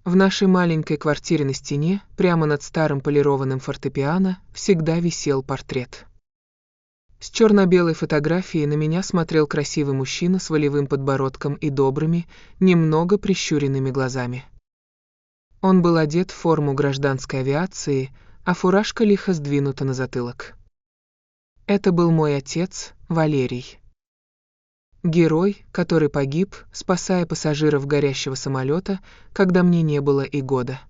В нашей маленькой квартире на стене, прямо над старым полированным фортепиано, всегда висел портрет. С черно-белой фотографией на меня смотрел красивый мужчина с волевым подбородком и добрыми, немного прищуренными глазами. Он был одет в форму гражданской авиации, а фуражка лихо сдвинута на затылок. Это был мой отец, Валерий. Герой, который погиб, спасая пассажиров горящего самолета, когда мне не было и года.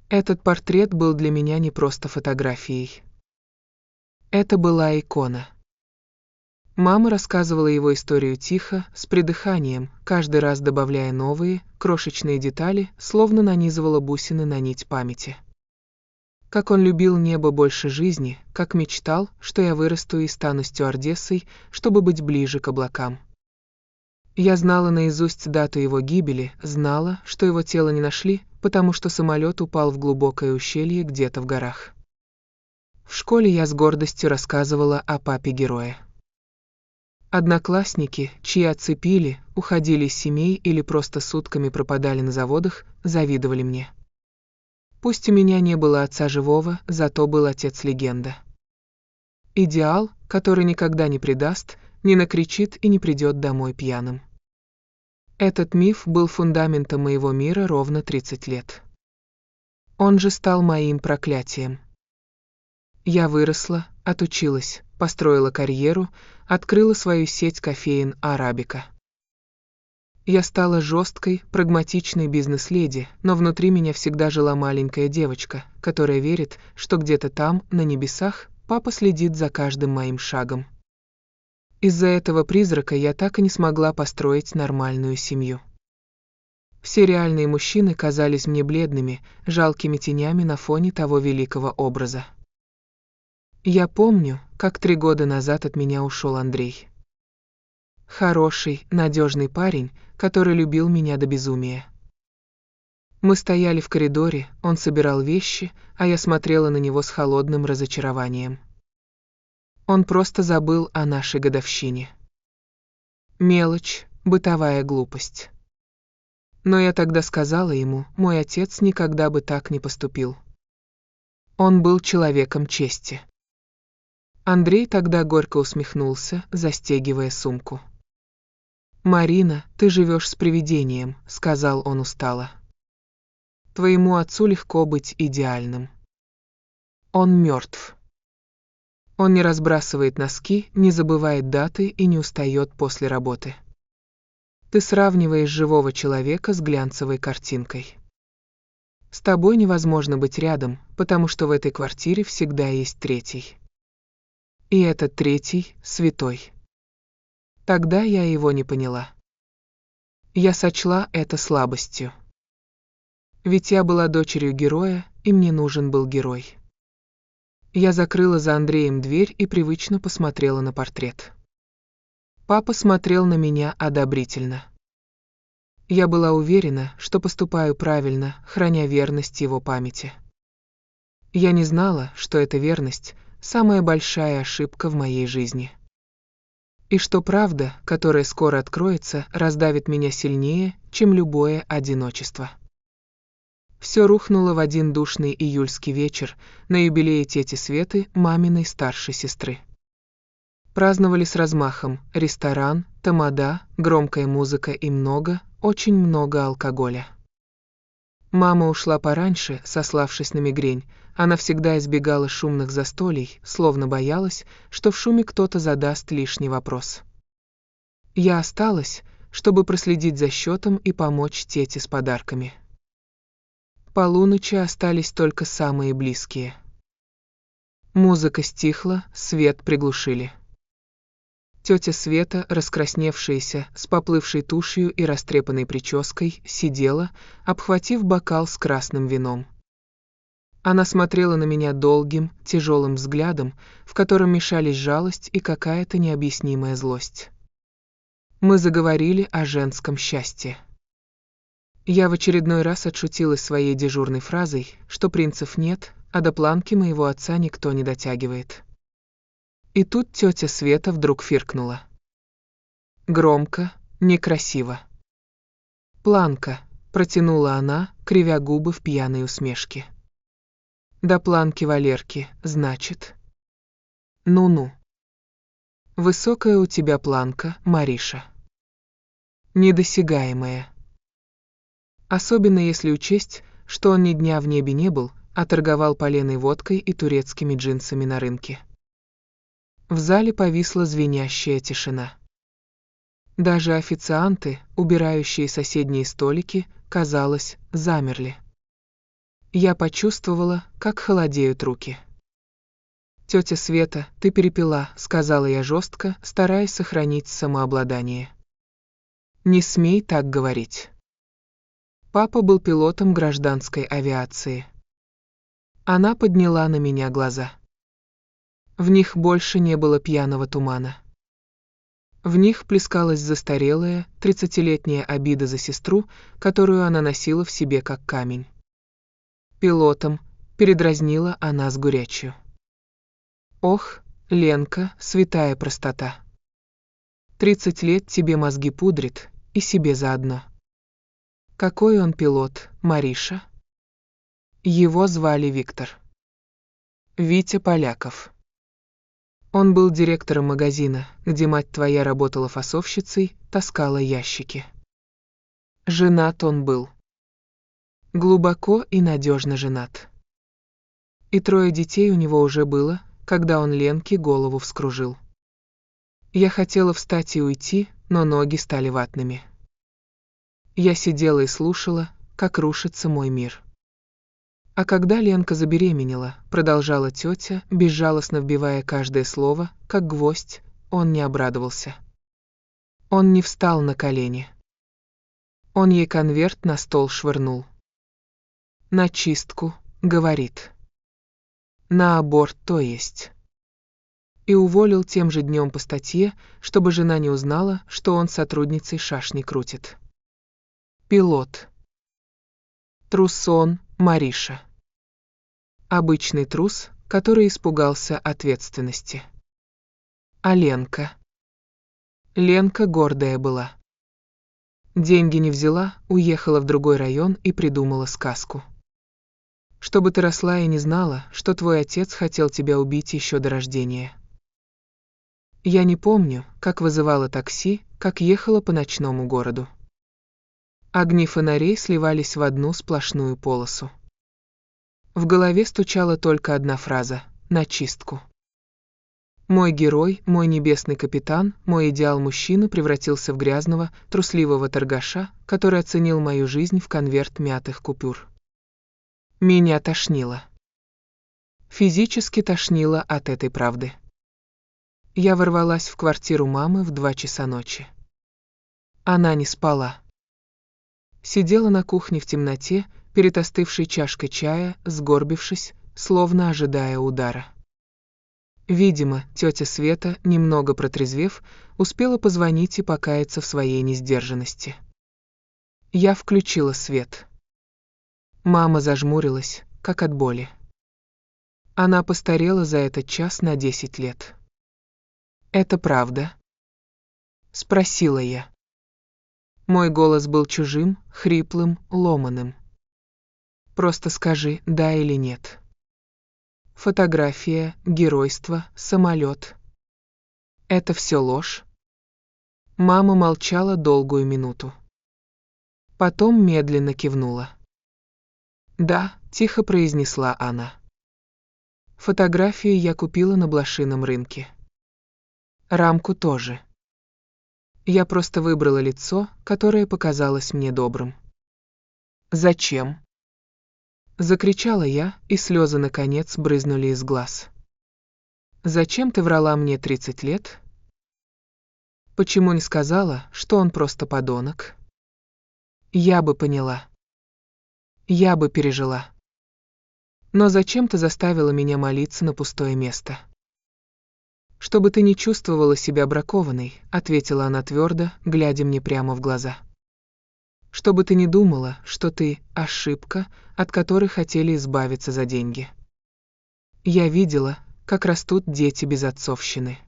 Этот портрет был для меня не просто фотографией. Это была икона. Мама рассказывала его историю тихо, с придыханием, каждый раз добавляя новые, крошечные детали, словно нанизывала бусины на нить памяти. Как он любил небо больше жизни, как мечтал, что я вырасту и стану стюардессой, чтобы быть ближе к облакам. Я знала наизусть дату его гибели, знала, что его тело не нашли, потому что самолет упал в глубокое ущелье где-то в горах. В школе я с гордостью рассказывала о папе героя. Одноклассники, чьи отцы пили, уходили из семей или просто сутками пропадали на заводах, завидовали мне. Пусть у меня не было отца живого, зато был отец-легенда. Идеал, который никогда не предаст, не накричит и не придет домой пьяным. Этот миф был фундаментом моего мира ровно 30 лет. Он же стал моим проклятием. Я выросла, отучилась, построила карьеру, открыла свою сеть кофеен «Арабика». Я стала жесткой, прагматичной бизнес-леди, но внутри меня всегда жила маленькая девочка, которая верит, что где-то там, на небесах, папа следит за каждым моим шагом. Из-за этого призрака я так и не смогла построить нормальную семью. Все реальные мужчины казались мне бледными, жалкими тенями на фоне того великого образа. Я помню, как 3 года назад от меня ушел Андрей. Хороший, надежный парень, который любил меня до безумия. Мы стояли в коридоре, он собирал вещи, а я смотрела на него с холодным разочарованием. Он просто забыл о нашей годовщине. Мелочь, бытовая глупость. Но я тогда сказала ему, мой отец никогда бы так не поступил. Он был человеком чести. Андрей тогда горько усмехнулся, застегивая сумку. «Марина, ты живешь с привидением», — сказал он устало. «Твоему отцу легко быть идеальным. Он мертв. Он не разбрасывает носки, не забывает даты и не устает после работы. Ты сравниваешь живого человека с глянцевой картинкой. С тобой невозможно быть рядом, потому что в этой квартире всегда есть третий. И этот третий — святой». Тогда я его не поняла. Я сочла это слабостью. Ведь я была дочерью героя, и мне нужен был герой. Я закрыла за Андреем дверь и привычно посмотрела на портрет. Папа смотрел на меня одобрительно. Я была уверена, что поступаю правильно, храня верность его памяти. Я не знала, что эта верность — самая большая ошибка в моей жизни. И что правда, которая скоро откроется, раздавит меня сильнее, чем любое одиночество. Все рухнуло в один душный июльский вечер на юбилее тети Светы, маминой старшей сестры. Праздновали с размахом: ресторан, тамада, громкая музыка и очень много алкоголя. Мама ушла пораньше, сославшись на мигрень. Она всегда избегала шумных застолий, словно боялась, что в шуме кто-то задаст лишний вопрос. Я осталась, чтобы проследить за счетом и помочь тете с подарками. К полуночи остались только самые близкие. Музыка стихла, свет приглушили. Тетя Света, раскрасневшаяся, с поплывшей тушью и растрепанной прической, сидела, обхватив бокал с красным вином. Она смотрела на меня долгим, тяжелым взглядом, в котором мешались жалость и какая-то необъяснимая злость. Мы заговорили о женском счастье. Я в очередной раз отшутилась своей дежурной фразой, что принцев нет, а до планки моего отца никто не дотягивает. И тут тетя Света вдруг фыркнула. Громко, некрасиво. «Планка, протянула она, кривя губы в пьяной усмешке. До планки Валерки, значит. Ну-ну. Высокая у тебя планка, Мариша. Недосягаемая. Особенно если учесть, что он ни дня в небе не был, а торговал поленой водкой и турецкими джинсами на рынке. В зале повисла звенящая тишина. Даже официанты, убирающие соседние столики, казалось, замерли. Я почувствовала, как холодеют руки. «Тётя Света, ты перепила», — сказала я жестко, стараясь сохранить самообладание. «Не смей так говорить». Папа был пилотом гражданской авиации. Она подняла на меня глаза. В них больше не было пьяного тумана. В них плескалась застарелая, 30-летняя обида за сестру, которую она носила в себе как камень. «Пилотом», — передразнила она с горячью. «Ох, Ленка, святая простота. 30 лет тебе мозги пудрит, и себе заодно. Какой он пилот, Мариша?» Его звали Виктор. Витя Поляков. Он был директором магазина, где мать твоя работала фасовщицей, таскала ящики. Женат он был. Глубоко и надежно женат. И 3 детей у него уже было, когда он Ленке голову вскружил. Я хотела встать и уйти, но ноги стали ватными. Я сидела и слушала, как рушится мой мир. А когда Ленка забеременела, продолжала тетя, безжалостно вбивая каждое слово, как гвоздь, он не обрадовался. Он не встал на колени. Он ей конверт на стол швырнул. «На чистку», — говорит. «На аборт, то есть». И уволил тем же днем по статье, чтобы жена не узнала, что он с сотрудницей шашни крутит. Пилот. Трусон, Мариша. Обычный трус, который испугался ответственности. А Ленка? Ленка гордая была. Деньги не взяла, уехала в другой район и придумала сказку. Чтобы ты росла и не знала, что твой отец хотел тебя убить еще до рождения. Я не помню, как вызывала такси, как ехала по ночному городу. Огни фонарей сливались в одну сплошную полосу. В голове стучала только одна фраза «на чистку». Мой герой, мой небесный капитан, мой идеал мужчины превратился в грязного, трусливого торгаша, который оценил мою жизнь в конверт мятых купюр. Меня тошнило. Физически тошнило от этой правды. Я ворвалась в квартиру мамы в 2 часа ночи. Она не спала. Сидела на кухне в темноте, перед остывшей чашкой чая, сгорбившись, словно ожидая удара. Видимо, тетя Света, немного протрезвев, успела позвонить и покаяться в своей несдержанности. Я включила свет. Мама зажмурилась, как от боли. Она постарела за этот час на 10 лет. «Это правда?» — спросила я. Мой голос был чужим, хриплым, ломаным. «Просто скажи, да или нет». Фотография, геройство, самолет. Это все ложь? Мама молчала долгую минуту. Потом медленно кивнула. «Да», — тихо произнесла она. Фотографию я купила на блошином рынке. Рамку тоже. Я просто выбрала лицо, которое показалось мне добрым. «Зачем?» Закричала я, и слезы наконец брызнули из глаз. «Зачем ты врала мне 30 лет? Почему не сказала, что он просто подонок? Я бы поняла. Я бы пережила. Но зачем ты заставила меня молиться на пустое место?» «Чтобы ты не чувствовала себя бракованной», — ответила она твердо, глядя мне прямо в глаза. «Чтобы ты не думала, что ты — ошибка, от которой хотели избавиться за деньги. Я видела, как растут дети без отцовщины.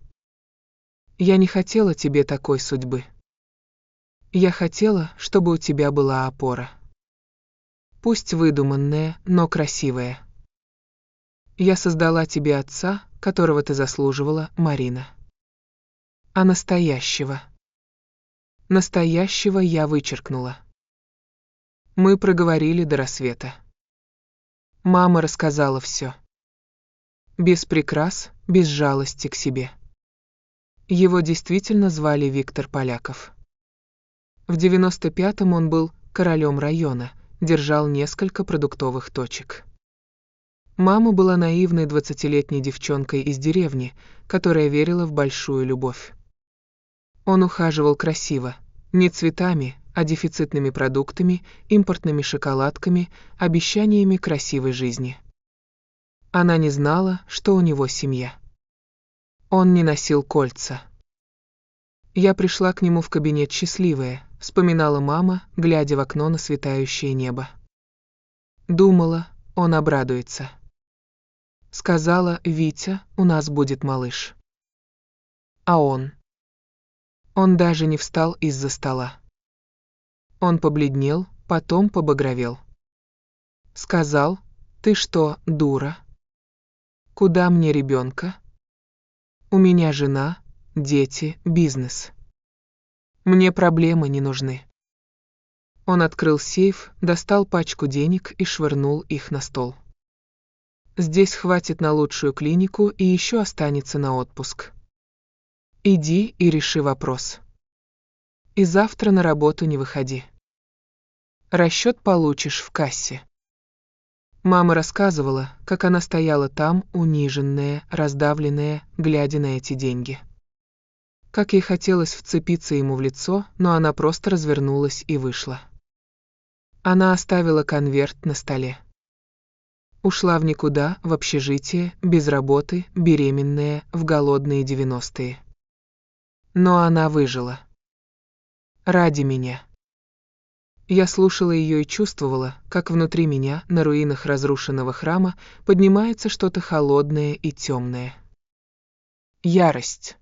Я не хотела тебе такой судьбы. Я хотела, чтобы у тебя была опора». Пусть выдуманное, но красивое. Я создала тебе отца, которого ты заслуживала, Марина. А настоящего? Настоящего я вычеркнула. Мы проговорили до рассвета. Мама рассказала все. Без прикрас, без жалости к себе. Его действительно звали Виктор Поляков. В 95-м он был королем района, держал несколько продуктовых точек. Мама была наивной 20-летней девчонкой из деревни, которая верила в большую любовь. Он ухаживал красиво, не цветами, а дефицитными продуктами, импортными шоколадками, обещаниями красивой жизни. Она не знала, что у него семья. Он не носил кольца. Я пришла к нему в кабинет счастливая, вспоминала мама, глядя в окно на светающее небо. Думала, он обрадуется. Сказала: «Витя, у нас будет малыш». А он даже не встал из-за стола. Он побледнел, потом побагровел. Сказал: «Ты что, дура? Куда мне ребенка? У меня жена, дети, бизнес. Мне проблемы не нужны». Он открыл сейф, достал пачку денег и швырнул их на стол. «Здесь хватит на лучшую клинику и еще останется на отпуск. Иди и реши вопрос. И завтра на работу не выходи. Расчет получишь в кассе». Мама рассказывала, как она стояла там, униженная, раздавленная, глядя на эти деньги. Как ей хотелось вцепиться ему в лицо, но она просто развернулась и вышла. Она оставила конверт на столе. Ушла в никуда, в общежитие, без работы, беременная, в голодные 90-е. Но она выжила. Ради меня. Я слушала ее и чувствовала, как внутри меня, на руинах разрушенного храма, поднимается что-то холодное и темное. Ярость.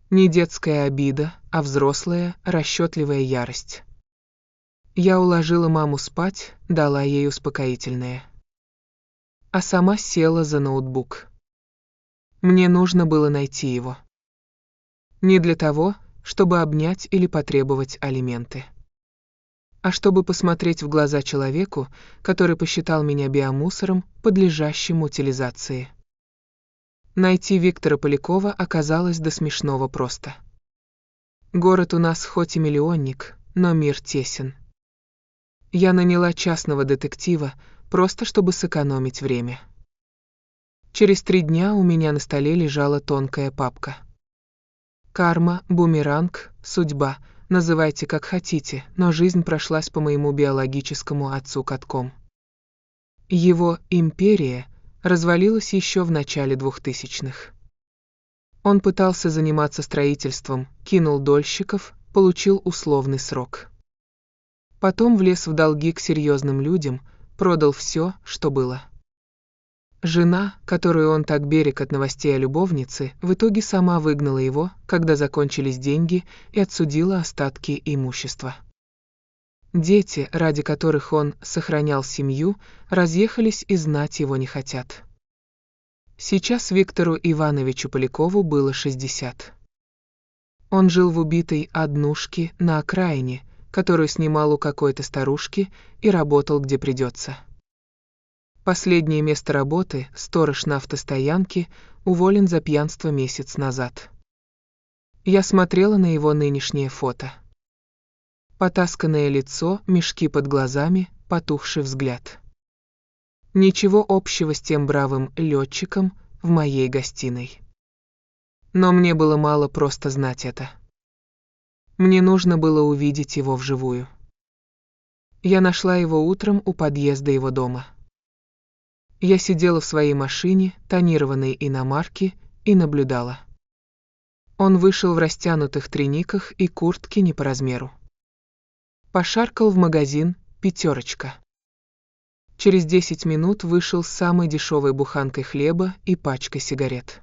Не детская обида, а взрослая, расчетливая ярость. Я уложила маму спать, дала ей успокоительное. А сама села за ноутбук. Мне нужно было найти его. Не для того, чтобы обнять или потребовать алименты, а чтобы посмотреть в глаза человеку, который посчитал меня биомусором, подлежащим утилизации. Найти Виктора Полякова оказалось до смешного просто. Город у нас хоть и миллионник, но мир тесен. Я наняла частного детектива, просто чтобы сэкономить время. Через 3 дня у меня на столе лежала тонкая папка. Карма, бумеранг, судьба, называйте как хотите, но жизнь прошлась по моему биологическому отцу катком. Его империя развалилась еще в начале 2000-х. Он пытался заниматься строительством, кинул дольщиков, получил условный срок. Потом влез в долги к серьезным людям, продал все, что было. Жена, которую он так берег от новостей о любовнице, в итоге сама выгнала его, когда закончились деньги, и отсудила остатки имущества. Дети, ради которых он сохранял семью, разъехались и знать его не хотят. Сейчас Виктору Ивановичу Полякову было 60. Он жил в убитой однушке на окраине, которую снимал у какой-то старушки, и работал где придется. Последнее место работы, сторож на автостоянке, уволен за пьянство месяц назад. Я смотрела на его нынешнее фото. Потасканное лицо, мешки под глазами, потухший взгляд. Ничего общего с тем бравым летчиком в моей гостиной. Но мне было мало просто знать это. Мне нужно было увидеть его вживую. Я нашла его утром у подъезда его дома. Я сидела в своей машине, тонированной иномарке, и наблюдала. Он вышел в растянутых трениках и куртке не по размеру. Пошаркал в магазин «Пятерочка». Через 10 минут вышел с самой дешевой буханкой хлеба и пачкой сигарет.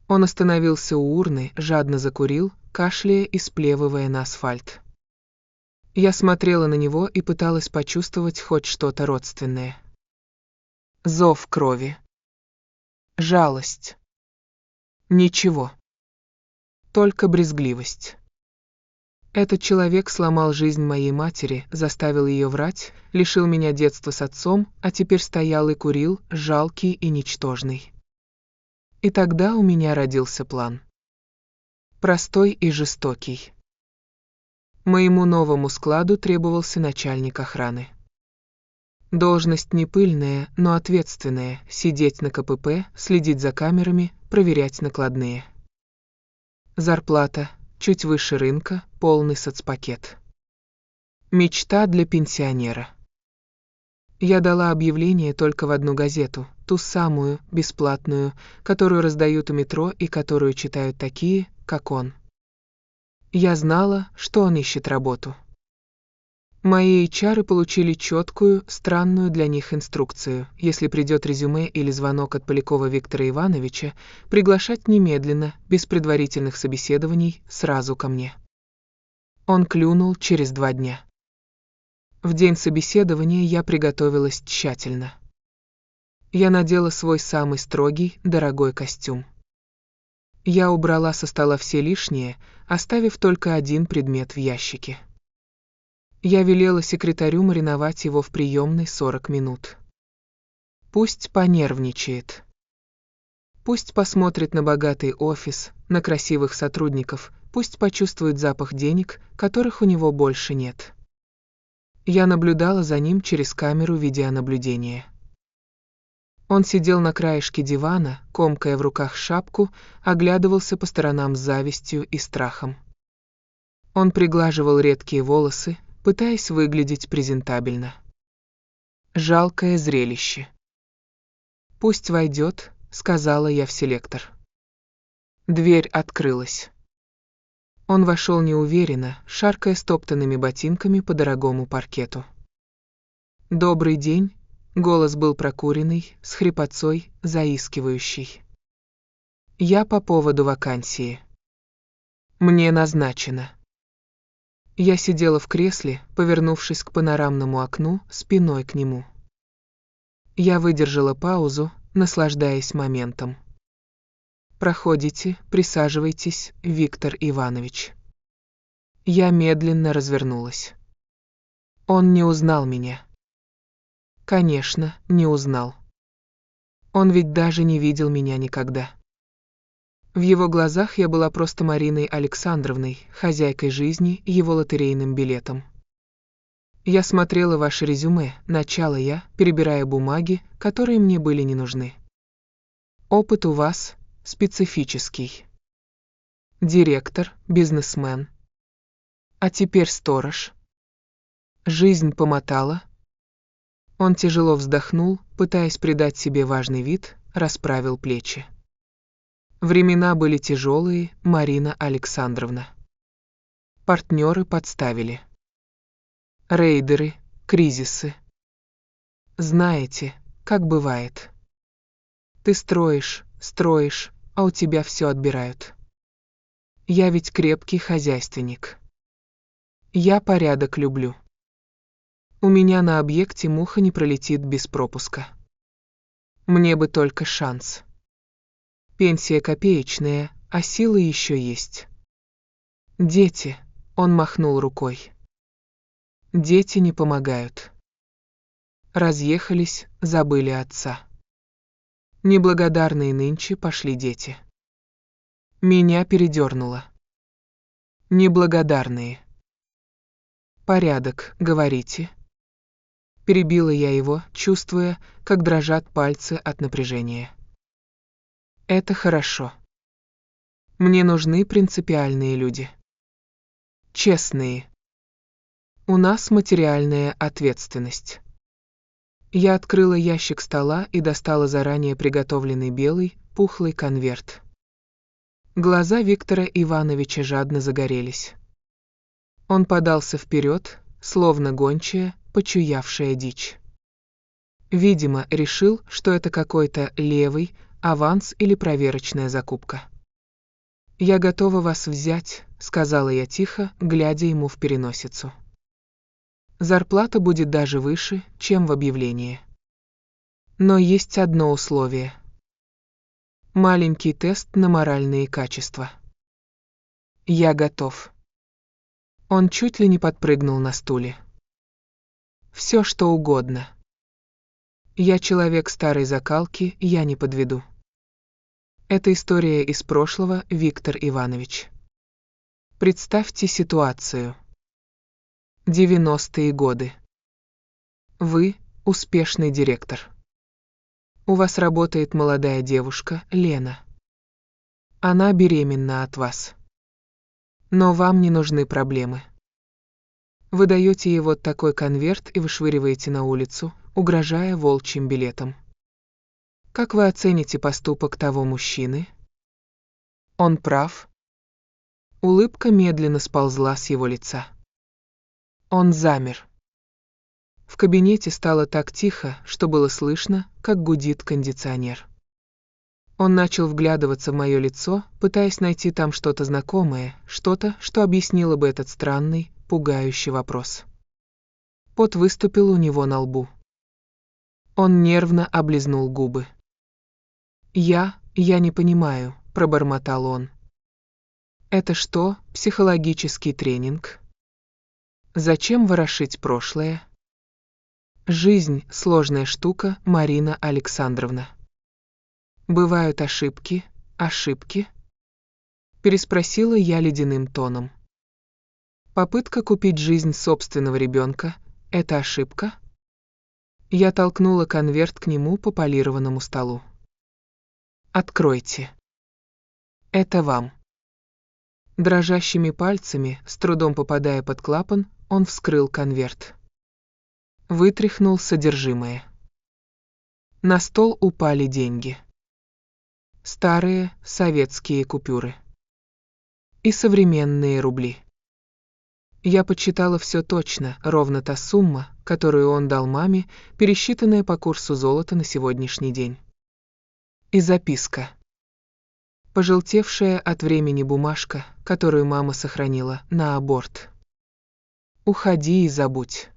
Он остановился у урны, жадно закурил, кашляя и сплевывая на асфальт. Я смотрела на него и пыталась почувствовать хоть что-то родственное. Зов крови. Жалость. Ничего. Только брезгливость. Этот человек сломал жизнь моей матери, заставил ее врать, лишил меня детства с отцом, а теперь стоял и курил, жалкий и ничтожный. И тогда у меня родился план. Простой и жестокий. Моему новому складу требовался начальник охраны. Должность не пыльная, но ответственная, сидеть на КПП, следить за камерами, проверять накладные. Зарплата чуть выше рынка, полный соцпакет. Мечта для пенсионера. Я дала объявление только в одну газету, ту самую, бесплатную, которую раздают у метро и которую читают такие, как он. Я знала, что он ищет работу. Мои HR получили четкую, странную для них инструкцию: если придет резюме или звонок от Полякова Виктора Ивановича, приглашать немедленно, без предварительных собеседований, сразу ко мне. Он клюнул через 2 дня. В день собеседования я приготовилась тщательно. Я надела свой самый строгий, дорогой костюм. Я убрала со стола все лишнее, оставив только один предмет в ящике. Я велела секретарю мариновать его в приемной 40 минут. Пусть понервничает. Пусть посмотрит на богатый офис, на красивых сотрудников, пусть почувствует запах денег, которых у него больше нет. Я наблюдала за ним через камеру видеонаблюдения. Он сидел на краешке дивана, комкая в руках шапку, оглядывался по сторонам с завистью и страхом. Он приглаживал редкие волосы, пытаясь выглядеть презентабельно. Жалкое зрелище. «Пусть войдет», — сказала я в селектор. Дверь открылась. Он вошел неуверенно, шаркая стоптанными ботинками по дорогому паркету. «Добрый день», — голос был прокуренный, с хрипотцой, заискивающий. «Я по поводу вакансии. Мне назначено». Я сидела в кресле, повернувшись к панорамному окну, спиной к нему. Я выдержала паузу, наслаждаясь моментом. «Проходите, присаживайтесь, Виктор Иванович». Я медленно развернулась. Он не узнал меня. Конечно, не узнал. Он ведь даже не видел меня никогда. В его глазах я была просто Мариной Александровной, хозяйкой жизни, его лотерейным билетом. «Я смотрела ваше резюме», — начала я, перебирая бумаги, которые мне были не нужны. «Опыт у вас специфический. Директор, бизнесмен. А теперь сторож. Жизнь помотала». Он тяжело вздохнул, пытаясь придать себе важный вид, расправил плечи. Времена были тяжелые, Марина Александровна. Партнеры подставили. Рейдеры, кризисы. Знаете, как бывает. Ты строишь, а у тебя все отбирают. Я ведь крепкий хозяйственник. Я порядок люблю. У меня на объекте муха не пролетит без пропуска. Мне бы только шанс. Пенсия копеечная, а силы еще есть. Дети, он махнул рукой. Дети не помогают. Разъехались, забыли отца. Неблагодарные нынче пошли дети. Меня передернуло. Неблагодарные. Порядок, говорите. Перебила я его, чувствуя, как дрожат пальцы от напряжения. Это хорошо. Мне нужны принципиальные люди. Честные. У нас материальная ответственность. Я открыла ящик стола и достала заранее приготовленный белый, пухлый конверт. Глаза Виктора Ивановича жадно загорелись. Он подался вперед, словно гончая, почуявшая дичь. Видимо, решил, что это какой-то левый, аванс или проверочная закупка. «Я готова вас взять», — сказала я тихо, глядя ему в переносицу. Зарплата будет даже выше, чем в объявлении. Но есть одно условие. Маленький тест на моральные качества. Я готов. Он чуть ли не подпрыгнул на стуле. Все, что угодно. Я человек старой закалки, я не подведу. Это история из прошлого, Виктор Иванович. Представьте ситуацию. 90-е годы. Вы – успешный директор. У вас работает молодая девушка, Лена. Она беременна от вас. Но вам не нужны проблемы. Вы даете ей вот такой конверт и вышвыриваете на улицу, угрожая волчьим билетом. Как вы оцените поступок того мужчины? Он прав? Улыбка медленно сползла с его лица. Он замер. В кабинете стало так тихо, что было слышно, как гудит кондиционер. Он начал вглядываться в мое лицо, пытаясь найти там что-то знакомое, что-то, что объяснило бы этот странный, пугающий вопрос. Пот выступил у него на лбу. Он нервно облизнул губы. Я не понимаю», — пробормотал он. «Это что, психологический тренинг? Зачем ворошить прошлое?» «Жизнь — сложная штука, Марина Александровна. Бывают ошибки, ошибки?» Переспросила я ледяным тоном. «Попытка купить жизнь собственного ребенка — это ошибка?» Я толкнула конверт к нему по полированному столу. «Откройте. Это вам». Дрожащими пальцами, с трудом попадая под клапан, он вскрыл конверт. Вытряхнул содержимое. На стол упали деньги. Старые советские купюры. И современные рубли. Я подсчитала все точно, ровно та сумма, которую он дал маме, пересчитанная по курсу золота на сегодняшний день. И записка. Пожелтевшая от времени бумажка, которую мама сохранила на аборт. «Уходи и забудь».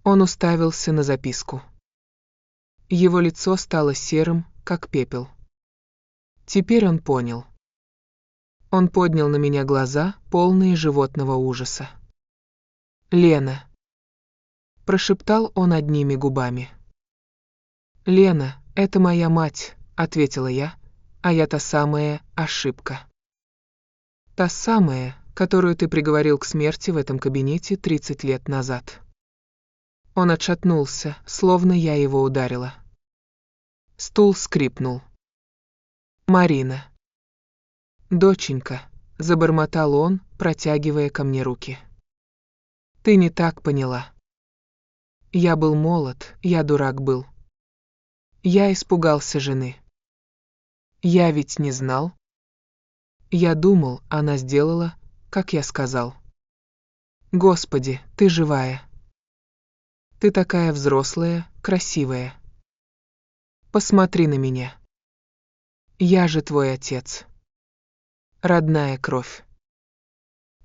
Он уставился на записку. Его лицо стало серым, как пепел. Теперь он понял. Он поднял на меня глаза, полные животного ужаса. «Лена», — прошептал он одними губами. «Лена, это моя мать», — ответила я, «а я та самая ошибка. Та самая, которую ты приговорил к смерти в этом кабинете 30 лет назад». Он отшатнулся, словно я его ударила. Стул скрипнул. «Марина». «Доченька», — забормотал он, протягивая ко мне руки. «Ты не так поняла. Я был молод, я дурак был. Я испугался жены. Я ведь не знал. Я думал, она сделала, как я сказал. Господи, ты живая. Ты такая взрослая, красивая. Посмотри на меня. Я же твой отец. Родная кровь».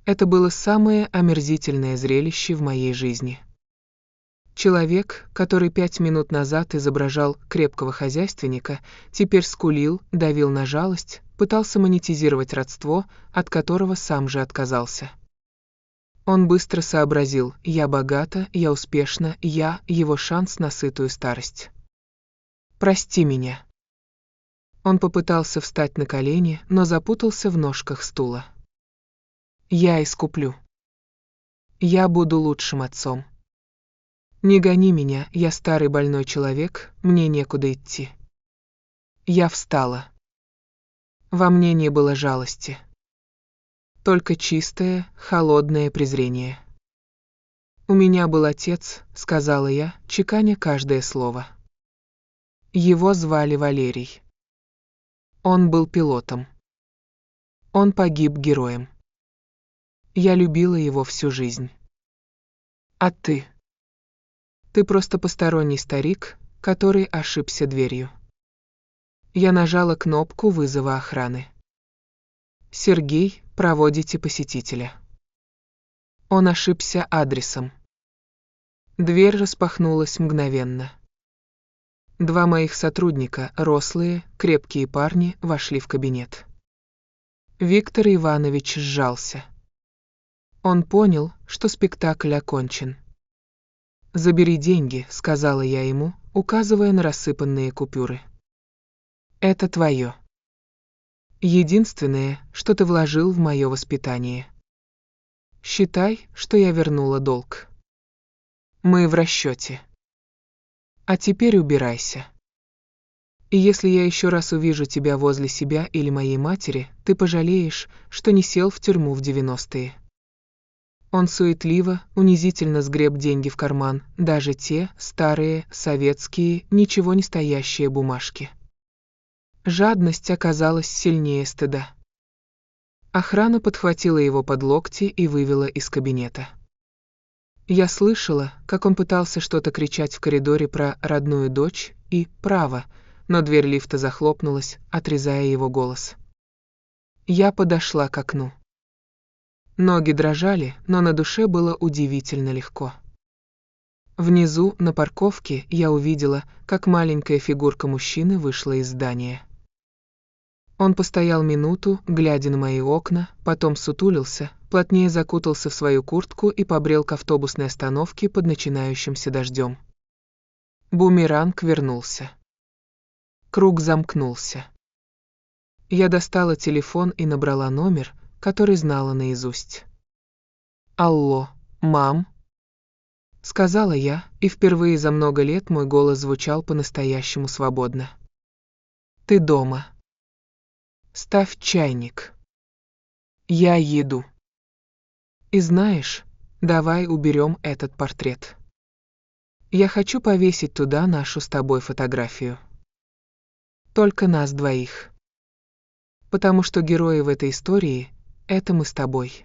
Это было самое омерзительное зрелище в моей жизни. Человек, который 5 минут назад изображал крепкого хозяйственника, теперь скулил, давил на жалость, пытался монетизировать родство, от которого сам же отказался. Он быстро сообразил: я богата, я успешна, я — его шанс на сытую старость. «Прости меня». Он попытался встать на колени, но запутался в ножках стула. «Я искуплю. Я буду лучшим отцом. Не гони меня, я старый больной человек, мне некуда идти». Я встала. Во мне не было жалости. Только чистое, холодное презрение. «У меня был отец», — сказала я, чеканя каждое слово. Его звали Валерий. Он был пилотом. Он погиб героем. Я любила его всю жизнь. А ты? Ты просто посторонний старик, который ошибся дверью. Я нажала кнопку вызова охраны. «Сергей, проводите посетителя». Он ошибся адресом. Дверь распахнулась мгновенно. 2 моих сотрудника, рослые, крепкие парни, вошли в кабинет. Виктор Иванович сжался. Он понял, что спектакль окончен. «Забери деньги», — сказала я ему, указывая на рассыпанные купюры. «Это твое. Единственное, что ты вложил в мое воспитание. Считай, что я вернула долг. Мы в расчете. А теперь убирайся. И если я еще раз увижу тебя возле себя или моей матери, ты пожалеешь, что не сел в тюрьму в 90-е». Он суетливо, унизительно сгреб деньги в карман, даже те, старые, советские, ничего не стоящие бумажки. Жадность оказалась сильнее стыда. Охрана подхватила его под локти и вывела из кабинета. Я слышала, как он пытался что-то кричать в коридоре про родную дочь и право, но дверь лифта захлопнулась, отрезая его голос. Я подошла к окну. Ноги дрожали, но на душе было удивительно легко. Внизу, на парковке, я увидела, как маленькая фигурка мужчины вышла из здания. Он постоял минуту, глядя на мои окна, потом сутулился, плотнее закутался в свою куртку и побрел к автобусной остановке под начинающимся дождем. Бумеранг вернулся. Круг замкнулся. Я достала телефон и набрала номер, который знала наизусть. «Алло, мам?» — сказала я, и впервые за много лет мой голос звучал по-настоящему свободно. «Ты дома. Ставь чайник. Я еду. И знаешь, давай уберем этот портрет. Я хочу повесить туда нашу с тобой фотографию. Только нас двоих. Потому что герои в этой истории — это мы с тобой».